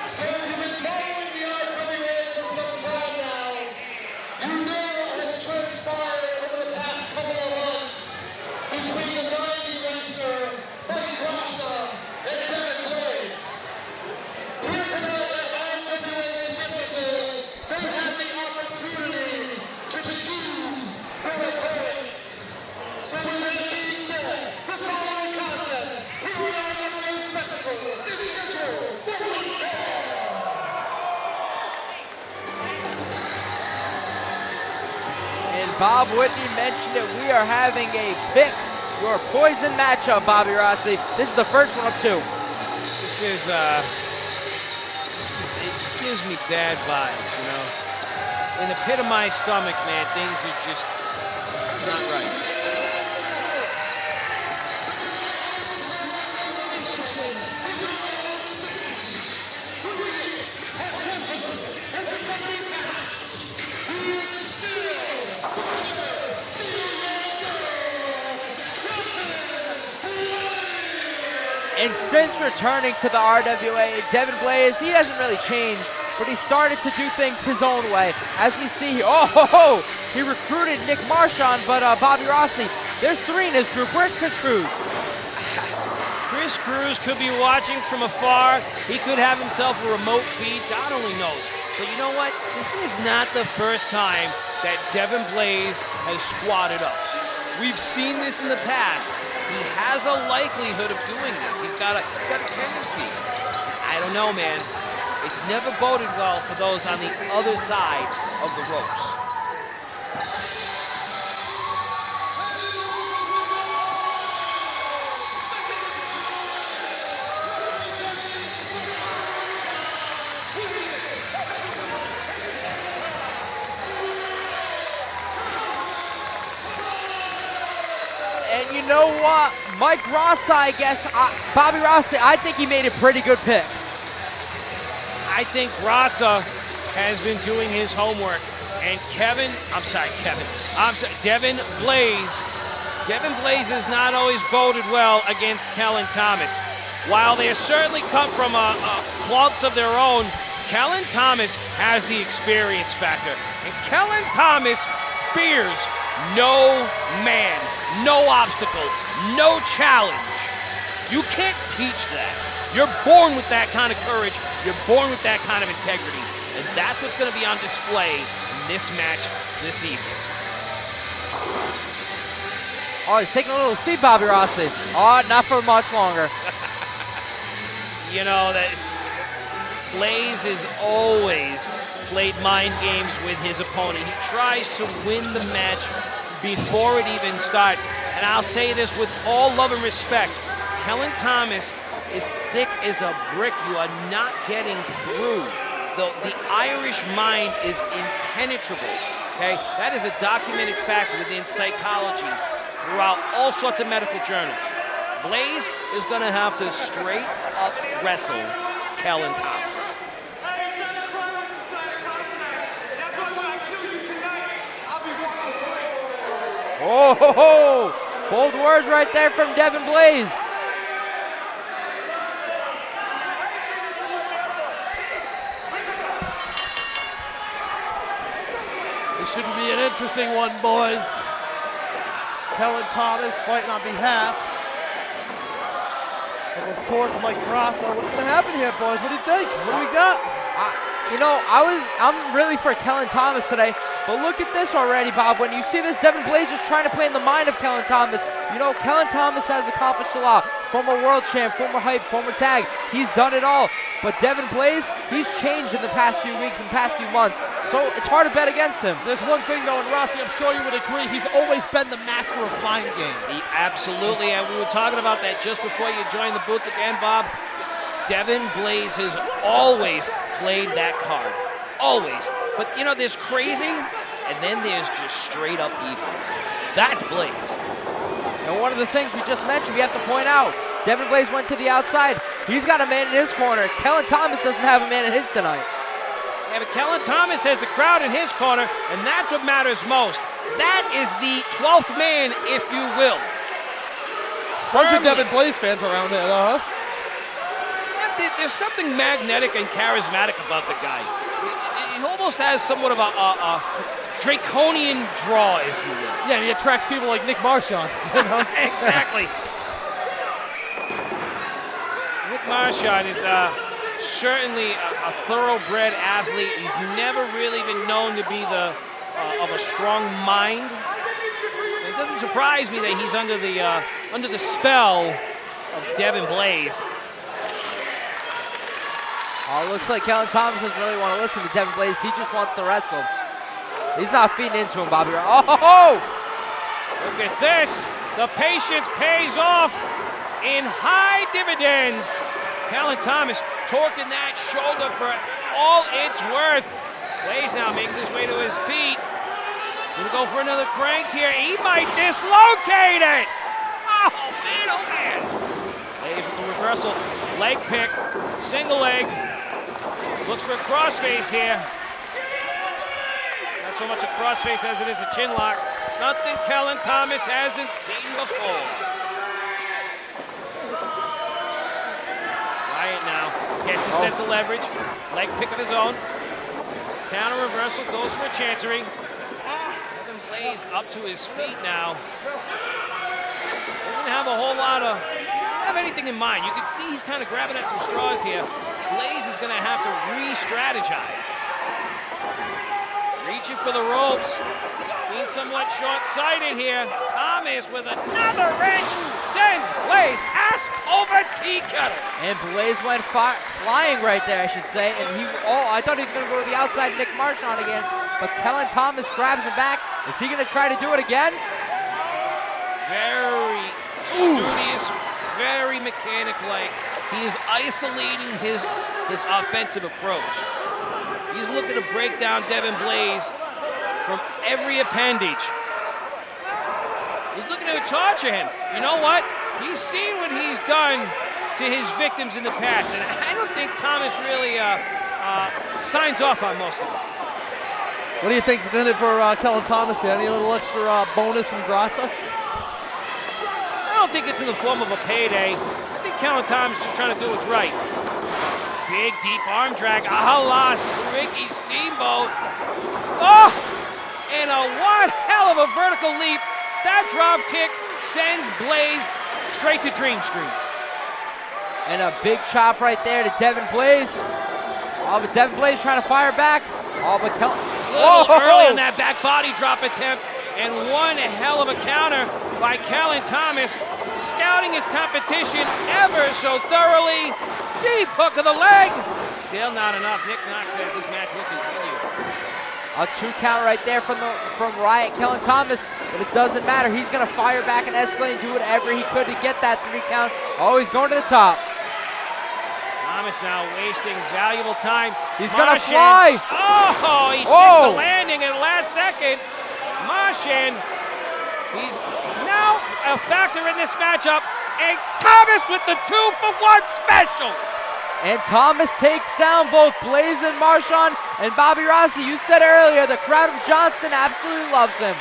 So if you've been following the RWA for some time now, you know what has transpired over the past couple of months between the 90 racer, Mike Rasa, and Devin Blaze. Here tonight at RWA Spectacle, they had the opportunity to choose their opponents. So with that being said, the following contest, here we are at RWA Spectacle, is scheduled for one fall. And Bob Whitney mentioned that we are having a pick your poison matchup, Bobby Rossi. This is the first one of two. This is, it gives me bad vibes, you know. In the pit of my stomach, man, things are just not right. And since returning to the RWA, Devin Blaze, he hasn't really changed, but he started to do things his own way. As we see here, he recruited Nick Marchand, but Bobby Rossi, there's three in his group. Where's Chris Cruz? Chris Cruz could be watching from afar. He could have himself a remote feed. God only knows. But you know what? This is not the first time that Devin Blaze has squatted up. We've seen this in the past. He has a likelihood of doing this. He's got a tendency. I don't know, man. It's never boded well for those on the other side of the ropes. And you know what? Mike Rossi, I guess, Bobby Rossi, I think he made a pretty good pick. I think Rasa has been doing his homework. And Devin Blaze has not always boded well against Kellan Thomas. While they certainly come from cloths of their own, Kellan Thomas has the experience factor. And Kellan Thomas fears no man, no obstacle, no challenge. You can't teach that. You're born with that kind of courage. You're born with that kind of integrity. And that's what's going to be on display in this match this evening. Oh, he's taking a little seat, Bobby Rossi. Oh, not for much longer. You know, that Blaze has always played mind games with his opponent. He tries to win the match before it even starts. And I'll say this with all love and respect. Kellan Thomas is thick as a brick. You are not getting through. The Irish mind is impenetrable, okay? That is a documented fact within psychology throughout all sorts of medical journals. Blaze is gonna have to straight up wrestle Kellan Thomas. Oh, both words right there from Devin Blaze. This should be an interesting one, boys. Kellan Thomas fighting on behalf of course, Mike Rasa. What's going to happen here, boys? What do you think? What do we got? You know, I'm really for Kellan Thomas today, but look at this already, Bob. When you see this, Devin Blaze is trying to play in the mind of Kellan Thomas. You know, Kellan Thomas has accomplished a lot. Former world champ, former hype, former tag. He's done it all. But Devin Blaze, he's changed in the past few weeks and past few months, so it's hard to bet against him. There's one thing, though, and Rossi, I'm sure you would agree, he's always been the master of mind games. Absolutely, and we were talking about that just before you joined the booth again, Bob. Devin Blaze has always played that card. Always. But, you know, there's crazy, and then there's just straight up evil. That's Blaze. And one of the things we just mentioned, we have to point out, Devin Blaze went to the outside. He's got a man in his corner. Kellan Thomas doesn't have a man in his tonight. Yeah, but Kellan Thomas has the crowd in his corner, and that's what matters most. That is the 12th man, if you will. Bunch of Devin Blaze fans around there, though, huh? there's something magnetic and charismatic about the guy. He almost has somewhat of a draconian draw, if you will. Yeah, and he attracts people like Nick Marchand. You know? Exactly. Nick Marchand is certainly a thoroughbred athlete. He's never really been known to be of a strong mind. It doesn't surprise me that he's under the spell of Devin Blaze. Oh, it looks like Kellan Thomas doesn't really want to listen to Devin Blaze. He just wants to wrestle. He's not feeding into him, Bobby. Oh! Look at this. The patience pays off in high dividends. Kellan Thomas torquing that shoulder for all it's worth. Blaze now makes his way to his feet. Gonna go for another crank here. He might dislocate it. Oh man. Blaze with the reversal. Leg pick. Single leg. Looks for a crossface here. Not so much a crossface as it is a chin lock. Nothing Kellan Thomas hasn't seen before. Wyatt now gets a sense of leverage. Leg pick of his own. Counter reversal, goes for a chancery. Devin Blaze up to his feet now. Doesn't have a whole lot of, doesn't have anything in mind. You can see he's kind of grabbing at some straws here. Blaze is going to have to re-strategize. Reaching for the ropes. Being somewhat short-sighted here. Thomas with another wrench sends Blaze ass over T-cutter. And Blaze went flying right there, I should say. And I thought he was going to go to the outside Nick Marchand again. But Kellan Thomas grabs him back. Is he going to try to do it again? Very studious, very mechanic-like. He is isolating his offensive approach. He's looking to break down Devin Blaze from every appendage. He's looking to torture him. You know what? He's seen what he's done to his victims in the past, and I don't think Thomas really signs off on most of them. What do you think is in it for Kellan Thomas here? Any little extra bonus from Grassa? I don't think it's in the form of a payday. I think Kellan Thomas is just trying to do what's right. Big, deep arm drag, a la Ricky Steamboat. Oh! And one hell of a vertical leap. That drop kick sends Blaze straight to Dream Street. And a big chop right there to Devin Blaze. Oh, but Devin Blaze trying to fire back. Oh, but Kellan. Early on that back body drop attempt. And one hell of a counter by Kellan Thomas. Scouting his competition ever so thoroughly. Deep hook of the leg. Still not enough. Nick Knox says this match will continue. A 2 count right there from R.I.O.T. Kellan Thomas, but it doesn't matter. He's going to fire back and escalate and do whatever he could to get that 3 count. Oh, he's going to the top. Thomas now wasting valuable time. He's going to fly. Oh, he sticks the landing at the last second. Marchand, he's now a factor in this matchup. And Thomas with the 2-for-1 special. And Thomas takes down both Blaze and Marchand. And Bobby Rossi, you said earlier, the crowd of Johnston absolutely loves him.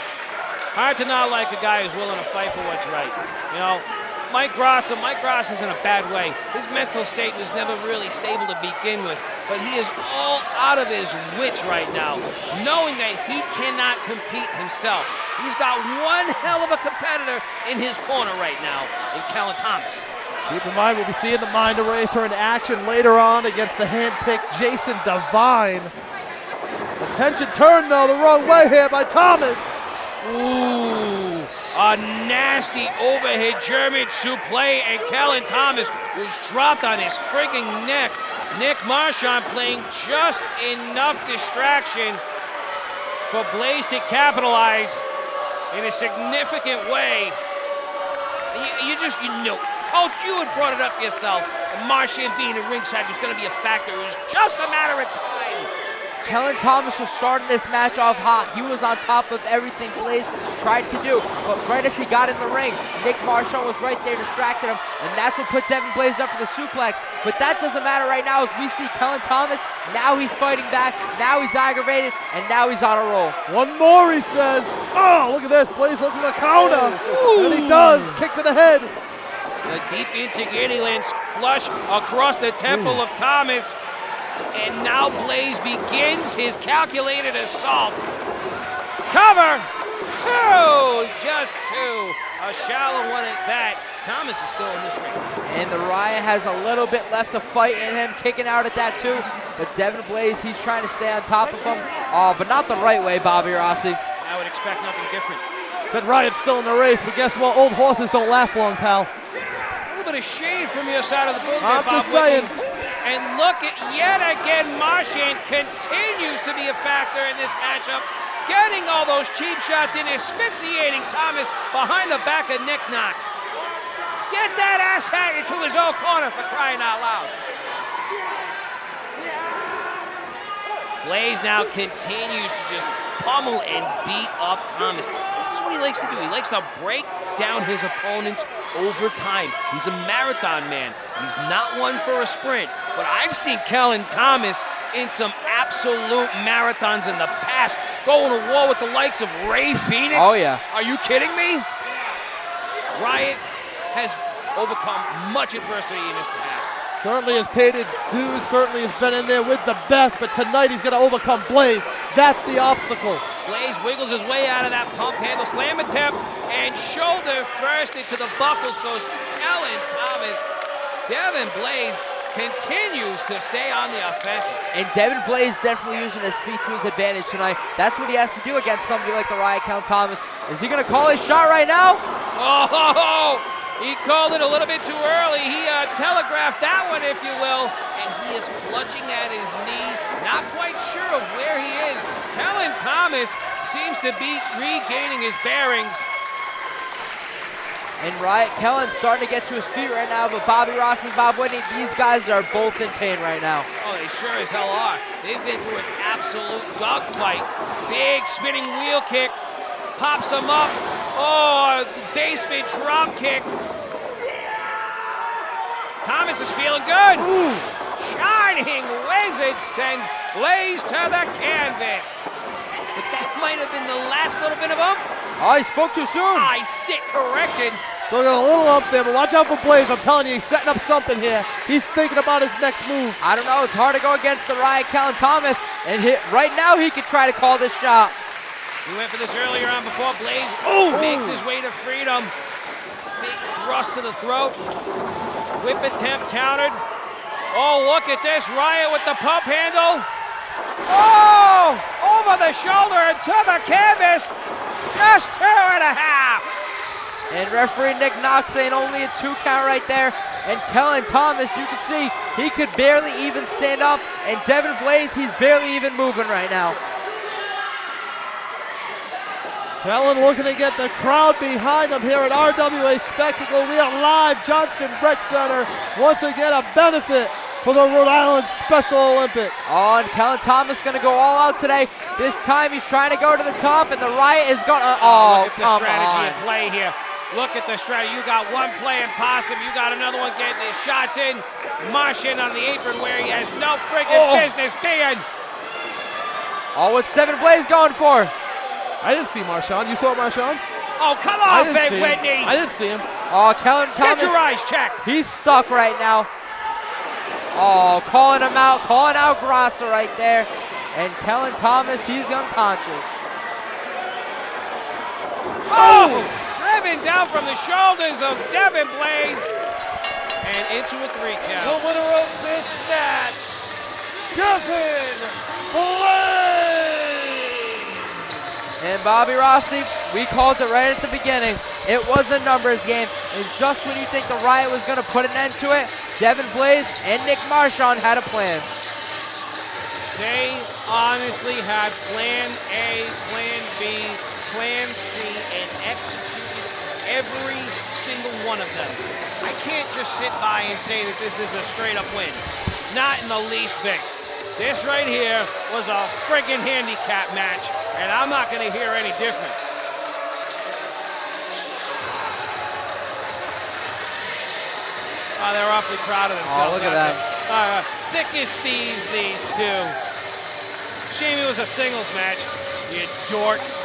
Hard to not like a guy who's willing to fight for what's right. You know, Mike Grassa's in a bad way. His mental state was never really stable to begin with, but he is all out of his wits right now, knowing that he cannot compete himself. He's got one hell of a competitor in his corner right now in Kellan Thomas. Keep in mind, we'll be seeing the Mind Eraser in action later on against the hand-picked Jason Devine. Attention turned, though, the wrong way here by Thomas. Ooh, a nasty overhead German suplex, and Kellan Thomas was dropped on his frigging neck. Nick Marchand playing just enough distraction for Blaze to capitalize in a significant way. You know, Coach, you had brought it up yourself. And Marchand being at ringside was going to be a factor. It was just a matter of time. Kellan Thomas was starting this match off hot. He was on top of everything Blaze tried to do. But right as he got in the ring, Nick Marchand was right there, distracted him. And that's what put Devin Blaze up for the suplex. But that doesn't matter right now as we see Kellan Thomas. Now he's fighting back. Now he's aggravated. And now he's on a roll. One more, he says. Oh, look at this. Blaze looking to counter. And he does. Kick to the head. A deep Insigniati lands flush across the temple of Thomas. And now Blaze begins his calculated assault. Cover! 2! Just 2. A shallow one at that. Thomas is still in this race. And the Riot has a little bit left to fight in him, kicking out at that too. But Devin Blaze, he's trying to stay on top of him. Oh, but not the right way, Bobby Rossi. I would expect nothing different. Said Riot's still in the race, but guess what? Old horses don't last long, pal. A little bit of shade from your side of the booth there, I'm Bob just saying. Whitney. And look at, yet again, Marchand continues to be a factor in this matchup, getting all those cheap shots in, asphyxiating Thomas behind the back of Nick Knox. Get that ass hat into his own corner, for crying out loud. Blaze now continues to just pummel and beat up Thomas. This is what he likes to do. He likes to break down his opponents over time. He's a marathon man. He's not one for a sprint. But I've seen Kellan Thomas in some absolute marathons in the past, going to war with the likes of Ray Phoenix. Oh, yeah. Are you kidding me? Riot has overcome much adversity in his past. Certainly has paid his dues, certainly has been in there with the best, but tonight he's going to overcome Blaze. That's the obstacle. Blaze wiggles his way out of that pump handle, slam attempt, and shoulder first into the buckles goes Kellan Thomas. Devin Blaze continues to stay on the offensive. And Devin Blaze definitely using his speed to his advantage tonight. That's what he has to do against somebody like the Riot Kellan Thomas. Is he going to call his shot right now? Oh, he called it a little bit too early. He telegraphed that one, if you will. And he is clutching at his knee, not quite sure of where he is. Kellan Thomas seems to be regaining his bearings. And Riot Kellan starting to get to his feet right now, but Bobby Rossi and Bob Whitney, these guys are both in pain right now. Oh, they sure as hell are. They've been through an absolute dogfight. Big spinning wheel kick, pops him up. Oh, basement drop kick. Thomas is feeling good. Ooh. Shining Wizard sends Blaze to the canvas. But that might have been the last little bit of oomph. Oh, he spoke too soon. I sit corrected. Still got a little up there, but watch out for Blaze. I'm telling you, he's setting up something here. He's thinking about his next move. I don't know. It's hard to go against the Riot Kellan Thomas. And right now, he could try to call this shot. We went for this earlier on before Blaze makes his way to freedom. Big thrust to the throat. Whip attempt countered. Oh, look at this. Riot with the pump handle. Oh, over the shoulder and to the canvas. Just 2.5. And referee Nick Knox saying only a 2 count right there. And Kellan Thomas, you can see, he could barely even stand up. And Devin Blaze, he's barely even moving right now. Kellan looking to get the crowd behind him here at RWA Spectacle. We are live, Johnston Rec Center. Once again, a benefit for the Rhode Island Special Olympics. Oh, and Kellan Thomas going to go all out today. This time he's trying to go to the top, and the Riot is going to, look at the strategy in play here. Look at the strategy. You got one playing possum. You got another one getting his shots in. Marchand on the apron where he has no friggin' business being. Oh, what's Devin Blaze going for? I didn't see Marchand. You saw Marchand? Oh, come on, Faye Whitney. I didn't see him. Oh, Kellan Thomas. Get your eyes checked. He's stuck right now. Oh, calling him out, calling out Grassa right there. And Kellan Thomas, he's unconscious. Oh, driven down from the shoulders of Devin Blaze. And into a 3 count. The winner of this match, Devin Blaze. And Bobby Rossi, we called it right at the beginning. It was a numbers game, and just when you think the Riot was going to put an end to it, Devin Blaze and Nick Marchand had a plan. They honestly had plan A, plan B, plan C, and executed every single one of them. I can't just sit by and say that this is a straight up win. Not in the least bit. This right here was a friggin' handicap match, and I'm not gonna hear any different. Oh, they're awfully proud of themselves. Oh, look at that. Thick as thieves, these two. Shame it was a singles match, you dorks.